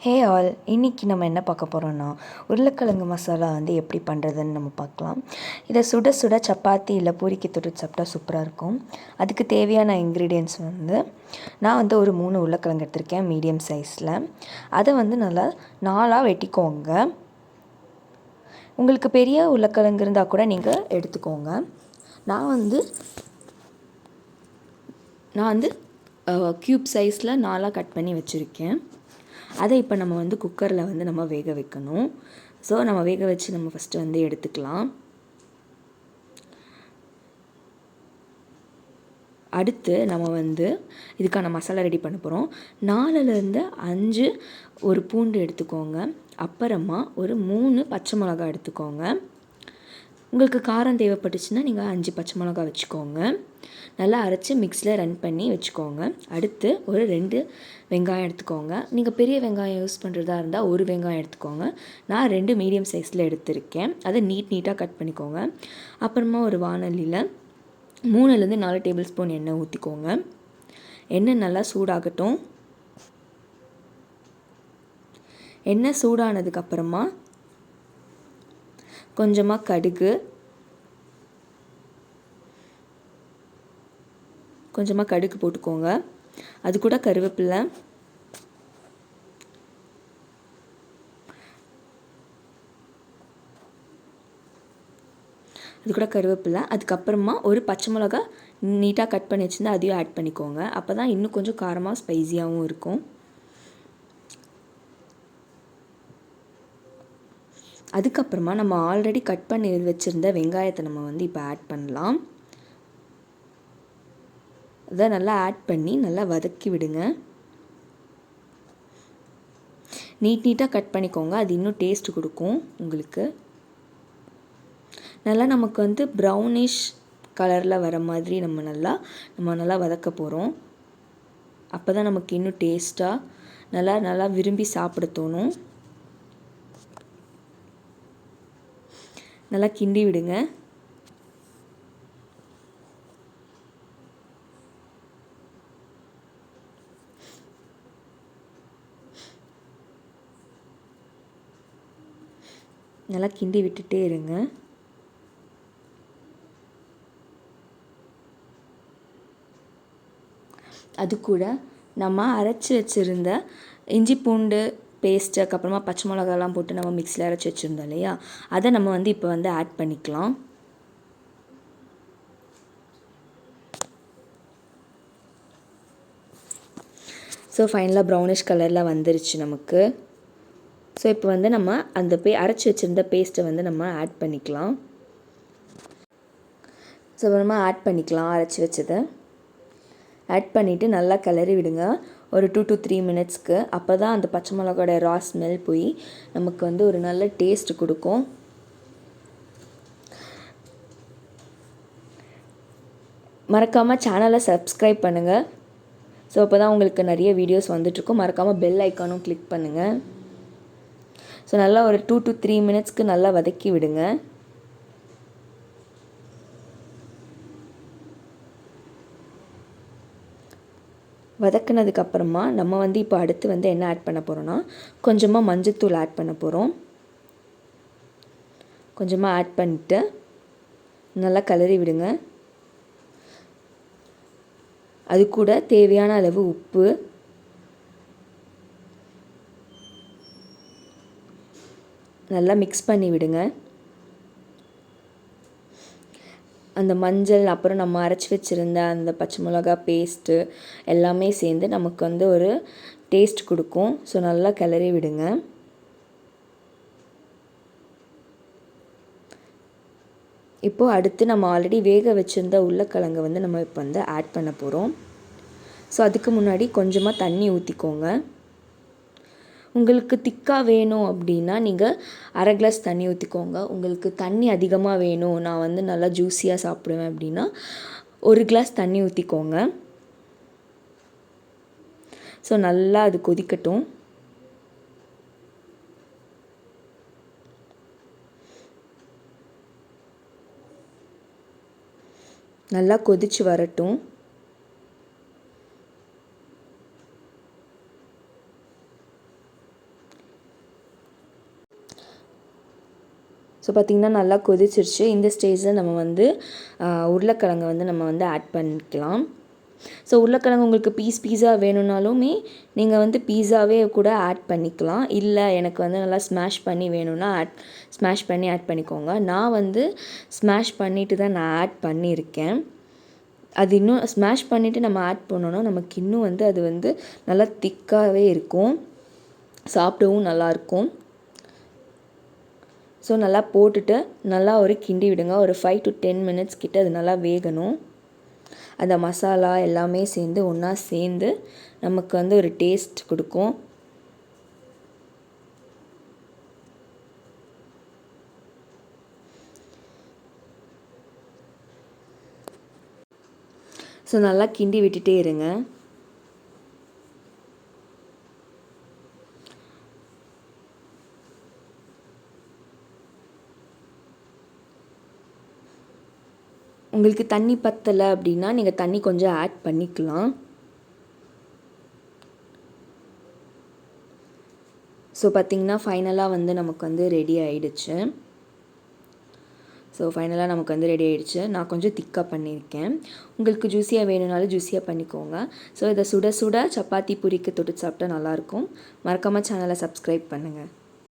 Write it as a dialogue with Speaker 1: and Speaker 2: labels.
Speaker 1: Hey all, இன்றைக்கி நம்ம என்ன பார்க்க போகிறோன்னா உருளைக்கிழங்கு மசாலா எப்படி பண்ணுறதுன்னு நம்ம பார்க்கலாம். இதை சுட சுட சப்பாத்தி இல்லை பூரிக்கு தொட்டு சாப்பிட்டா சூப்பராக இருக்கும். அதுக்கு தேவையான இன்க்ரீடியன்ட்ஸ் நான் ஒரு 3 உருளைக்கிழங்கு எடுத்திருக்கேன் மீடியம் சைஸில். அதை நல்லா 4ஆக வெட்டிக்கோங்க. உங்களுக்கு பெரிய உருளைக்கிழங்கு இருந்தால் கூட நீங்கள் எடுத்துக்கோங்க. நான் க்யூப் சைஸில் 4ஆக கட் பண்ணி வச்சுருக்கேன். அதை இப்போ நம்ம குக்கரில் நம்ம வேக வைக்கணும். ஸோ நம்ம வேக வச்சு நம்ம ஃபஸ்ட்டு எடுத்துக்கலாம். அடுத்து நம்ம இதுக்கான மசாலா ரெடி பண்ண போகிறோம். 4லேருந்து 5 ஒரு பூண்டு எடுத்துக்கோங்க. அப்புறமா ஒரு 3 பச்சை மிளகாய் எடுத்துக்கோங்க. உங்களுக்கு காரம் தேவைப்பட்டுச்சுன்னா நீங்கள் 5 பச்சை மிளகா வச்சுக்கோங்க. நல்லா அரைச்சி மிக்ஸியில் ரன் பண்ணி வச்சுக்கோங்க. அடுத்து ஒரு 2 வெங்காயம் எடுத்துக்கோங்க. நீங்கள் பெரிய வெங்காயம் யூஸ் பண்ணுறதா இருந்தால் ஒரு வெங்காயம் எடுத்துக்கோங்க. நான் 2 மீடியம் சைஸில் எடுத்திருக்கேன். அதை நீட்டாக கட் பண்ணிக்கோங்க. அப்புறமா ஒரு வாணலியில் 3லேருந்து 4 டேபிள் ஸ்பூன் எண்ணெய் ஊற்றிக்கோங்க. எண்ணெய் நல்லா சூடாகட்டும். எண்ணெய் சூடானதுக்கப்புறமா கொஞ்சமாக கடுகு போட்டுக்கோங்க. அது கூட கருவேப்பிலை, அதுக்கப்புறமா ஒரு பச்சை மிளகா நீட்டாக கட் பண்ணி வச்சுருந்தா அதையும் ஆட் பண்ணிக்கோங்க. அப்போ தான் இன்னும் கொஞ்சம் காரமாக ஸ்பைஸியாகவும் இருக்கும். அதுக்கப்புறமா நம்ம ஆல்ரெடி கட் பண்ணி வச்சுருந்த வெங்காயத்தை நம்ம இப்போ ஆட் பண்ணலாம். அதை நல்லா ஆட் பண்ணி நல்லா வதக்கி விடுங்க. நீட்டாக கட் பண்ணிக்கோங்க. அது இன்னும் டேஸ்ட் கொடுக்கும் உங்களுக்கு. நல்லா நமக்கு ப்ரௌனிஷ் கலரில் வர மாதிரி நம்ம நல்லா வதக்க போகிறோம். அப்போ தான் நமக்கு இன்னும் டேஸ்ட்டாக நல்லா விரும்பி சாப்பிட தோணும். நல்லா கிண்டி விடுங்க. நல்லா கிண்டி விட்டுட்டே இருங்க. அது கூட நம்ம அரைச்சி வச்சுருந்த இஞ்சி பூண்டு பேஸ்ட்டு, அப்புறமா பச்சை மிளகாலாம் போட்டு நம்ம மிக்ஸியில் அரைச்சி வச்சுருந்தோம் இல்லையா, அதை நம்ம இப்போ ஆட் பண்ணிக்கலாம். ஸோ ஃபைனலாக ப்ரௌனிஷ் கலரில் வந்துருச்சு நமக்கு. ஸோ இப்போ நம்ம அந்த அரைச்சி வச்சுருந்த பேஸ்ட்டை நம்ம ஆட் பண்ணிக்கலாம். ஸோ நம்ம ஆட் பண்ணிக்கலாம் அரைச்சி வச்சதை. ஆட் பண்ணிவிட்டு நல்லா கிளறி விடுங்க ஒரு 2 to 3 மினிட்ஸ்க்கு. அப்போ தான் அந்த பச்சை மிளகாயோட ரா ஸ்மெல் போய் நமக்கு ஒரு நல்ல டேஸ்ட் கொடுக்கும். மறக்காமல் சேனலை சப்ஸ்கிரைப் பண்ணுங்கள். ஸோ அப்போ தான் உங்களுக்கு நிறைய வீடியோஸ் வந்துட்டுருக்கும். மறக்காமல் பெல் ஐக்கானும் கிளிக் பண்ணுங்கள். ஸோ நல்லா ஒரு 2 to 3 மினிட்ஸ்க்கு நல்லா வதக்கி விடுங்க. வதக்குனதுக்கப்புறமா நம்ம இப்போ அடுத்து என்ன ஆட் பண்ண போகிறோன்னா கொஞ்சமாக மஞ்சத்தூள் ஆட் பண்ண போகிறோம். கொஞ்சமாக ஆட் பண்ணிவிட்டு நல்லா கிளறி விடுங்க. அது கூட தேவையான அளவு உப்பு, நல்லா மிக்ஸ் பண்ணி விடுங்க. அந்த மஞ்சள், அப்புறம் நம்ம அரைச்சி வச்சுருந்த அந்த பச்சை மிளகா பேஸ்ட்டு எல்லாமே சேர்ந்து நமக்கு ஒரு டேஸ்ட் கொடுக்கும். ஸோ நல்லா கிளறி விடுங்க. இப்போது அடுத்து நம்ம ஆல்ரெடி வேக வச்சுருந்த உருளைக்கிழங்கை நம்ம இப்போ ஆட் பண்ண போகிறோம். ஸோ அதுக்கு முன்னாடி கொஞ்சமாக தண்ணி ஊற்றிக்கோங்க. உங்களுக்கு திக்காக வேணும் அப்படின்னா நீங்கள் அரை கிளாஸ் தண்ணி ஊற்றிக்கோங்க. உங்களுக்கு தண்ணி அதிகமாக வேணும், நான் நல்லா ஜூஸியாக சாப்பிடுவேன் அப்படின்னா 1 கிளாஸ் தண்ணி ஊற்றிக்கோங்க. ஸோ நல்லா அது கொதிக்கட்டும். நல்லா கொதிச்சு வரட்டும். ஸோ பார்த்திங்கன்னா நல்லா கொதிச்சிருச்சு. இந்த ஸ்டேஜில் நம்ம வந்து உருளைக்கிழங்கை வந்து நம்ம வந்து ஆட் பண்ணிக்கலாம். ஸோ உருளைக்கிழங்கு உங்களுக்கு பீஸா வேணும்னாலுமே நீங்கள் வந்து பீஸாவே கூட ஆட் பண்ணிக்கலாம். இல்லை எனக்கு வந்து நல்லா ஸ்மாஷ் பண்ணி வேணும்னா ஸ்மாஷ் பண்ணி ஆட் பண்ணிக்கோங்க. நான் வந்து ஸ்மாஷ் பண்ணிவிட்டு தான் நான் ஆட் பண்ணியிருக்கேன். அது இன்னும் ஸ்மாஷ் பண்ணிவிட்டு நம்ம ஆட் பண்ணோன்னா நமக்கு இன்னும் வந்து அது வந்து நல்லா திக்காகவே இருக்கும், சாப்பிடவும் நல்லாயிருக்கும். ஸோ நல்லா போட்டுட்டு நல்லா ஒரு கிண்டி விடுங்க. ஒரு 5 to 10 minutes கிட்ட அது நல்லா வேகணும். அந்த மசாலா எல்லாமே சேர்ந்து ஒன்றா சேர்ந்து நமக்கு வந்து ஒரு டேஸ்ட் கொடுக்கும். ஸோ நல்லா கிண்டி விட்டுட்டே இருங்க. உங்களுக்கு தண்ணி பத்தலை அப்படின்னா நீங்கள் தண்ணி கொஞ்சம் ஆட் பண்ணிக்கலாம். ஸோ பார்த்திங்கன்னா ஃபைனலாக வந்து நமக்கு வந்து ரெடி ஆகிடுச்சு. நான் கொஞ்சம் திக்காக பண்ணியிருக்கேன். உங்களுக்கு ஜூஸியாக வேணும்னாலும் ஜூஸியாக பண்ணிக்கோங்க. ஸோ இதை சுட சுட சப்பாத்தி பூரிக்கு தொட்டு சாப்பிட்டா நல்லாயிருக்கும். மறக்காமல் சேனலை சப்ஸ்கிரைப் பண்ணுங்கள்.